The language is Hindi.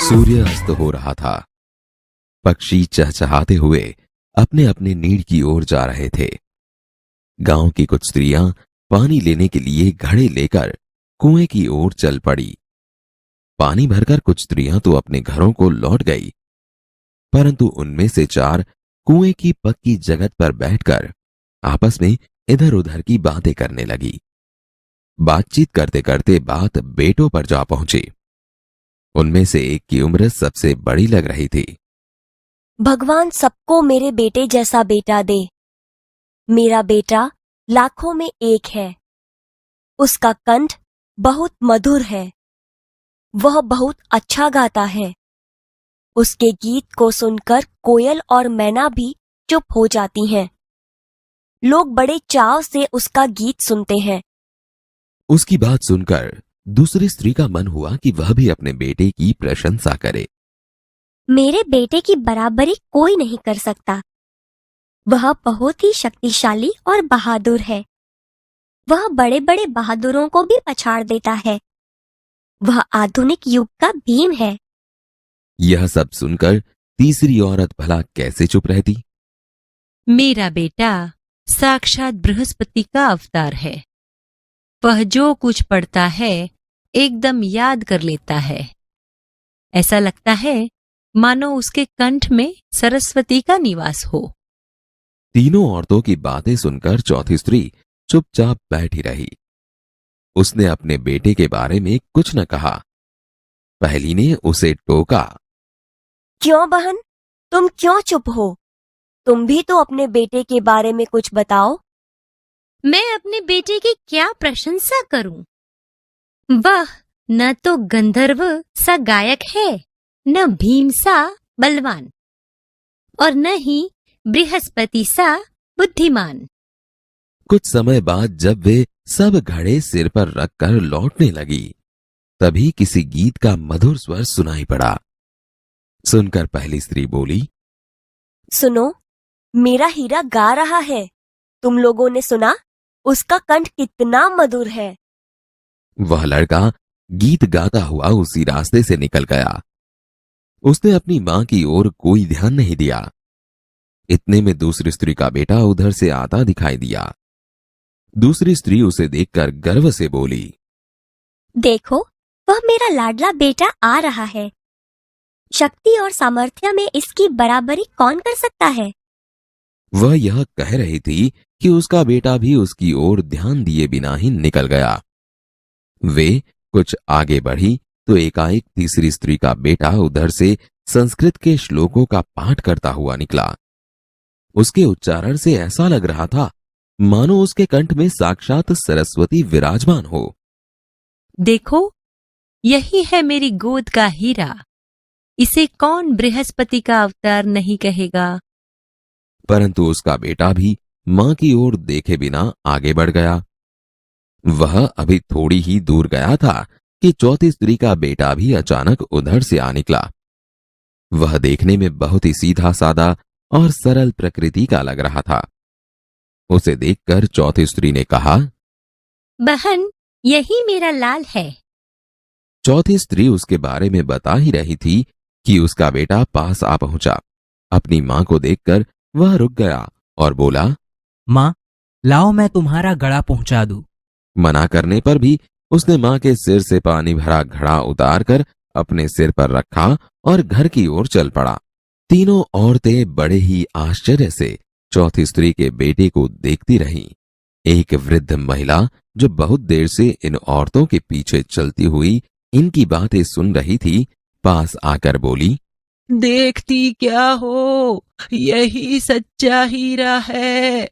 सूर्य अस्त हो रहा था। पक्षी चहचहाते हुए अपने अपने नीड की ओर जा रहे थे। गांव की कुछ स्त्रियां पानी लेने के लिए घड़े लेकर कुएं की ओर चल पड़ी। पानी भरकर कुछ स्त्रियां तो अपने घरों को लौट गई, परंतु उनमें से 4 कुएं की पक्की जगत पर बैठकर आपस में इधर उधर की बातें करने लगी। बातचीत करते करते बात बेटों पर जा पहुंची। उनमें से एक की उम्र सबसे बड़ी लग रही थी। भगवान सबको मेरे बेटे जैसा बेटा दे। मेरा बेटा लाखों में एक है। उसका कंठ बहुत मधुर है। वह बहुत अच्छा गाता है। उसके गीत को सुनकर कोयल और मैना भी चुप हो जाती हैं। लोग बड़े चाव से उसका गीत सुनते हैं। उसकी बात सुनकर दूसरी स्त्री का मन हुआ कि वह भी अपने बेटे की प्रशंसा करे। मेरे बेटे की बराबरी कोई नहीं कर सकता। वह बहुत ही शक्तिशाली और बहादुर है। वह बड़े बड़े बहादुरों को भी पछाड़ देता है। वह आधुनिक युग का भीम है। यह सब सुनकर तीसरी औरत भला कैसे चुप रहती। मेरा बेटा साक्षात बृहस्पति का अवतार है। वह जो कुछ पढ़ता है एकदम याद कर लेता है। ऐसा लगता है मानो उसके कंठ में सरस्वती का निवास हो। तीनों औरतों की बातें सुनकर चौथी स्त्री चुपचाप बैठी रही। उसने अपने बेटे के बारे में कुछ न कहा। पहली ने उसे टोका। क्यों बहन, तुम क्यों चुप हो? तुम भी तो अपने बेटे के बारे में कुछ बताओ। मैं अपने बेटे की क्या प्रशंसा करूं? वह न तो गंधर्व सा गायक है, न भीम सा बलवान, और न ही बृहस्पति सा बुद्धिमान। कुछ समय बाद जब वे सब घड़े सिर पर रखकर लौटने लगी, तभी किसी गीत का मधुर स्वर सुनाई पड़ा। सुनकर पहली स्त्री बोली, सुनो, मेरा हीरा गा रहा है। तुम लोगों ने सुना? उसका कंठ कितना मधुर है। वह लड़का गीत गाता हुआ उसी रास्ते से निकल गया। उसने अपनी मां की ओर कोई ध्यान नहीं दिया। इतने में दूसरी स्त्री का बेटा उधर से आता दिखाई दिया। दूसरी स्त्री उसे देखकर गर्व से बोली, देखो, वह मेरा लाडला बेटा आ रहा है। शक्ति और सामर्थ्य में इसकी बराबरी कौन कर सकता है? वह यह कह रही थी कि उसका बेटा भी उसकी ओर ध्यान दिए बिना ही निकल गया। वे कुछ आगे बढ़ी तो एकाएक तीसरी स्त्री का बेटा उधर से संस्कृत के श्लोकों का पाठ करता हुआ निकला। उसके उच्चारण से ऐसा लग रहा था मानो उसके कंठ में साक्षात सरस्वती विराजमान हो। देखो, यही है मेरी गोद का हीरा। इसे कौन बृहस्पति का अवतार नहीं कहेगा? परंतु उसका बेटा भी मां की ओर देखे बिना आगे बढ़ गया। वह अभी थोड़ी ही दूर गया था कि चौथी स्त्री का बेटा भी अचानक उधर से आ निकला। वह देखने में बहुत ही सीधा सादा और सरल प्रकृति का लग रहा था। उसे देखकर चौथी स्त्री ने कहा, बहन, यही मेरा लाल है। चौथी स्त्री उसके बारे में बता ही रही थी कि उसका बेटा पास आ पहुंचा। अपनी मां को देखकर वह रुक गया और बोला, मां, लाओ मैं तुम्हारा घड़ा पहुंचा दूं। मना करने पर भी उसने मां के सिर से पानी भरा घड़ा उतारकर अपने सिर पर रखा और घर की ओर चल पड़ा। तीनों औरतें बड़े ही आश्चर्य से चौथी स्त्री के बेटे को देखती रहीं। एक वृद्ध महिला जो बहुत देर से इन औरतों के पीछे चलती हुई इनकी बातें सुन रही थी, पास आकर बोली, देखती क्या हो, यही सच्चा हीरा है।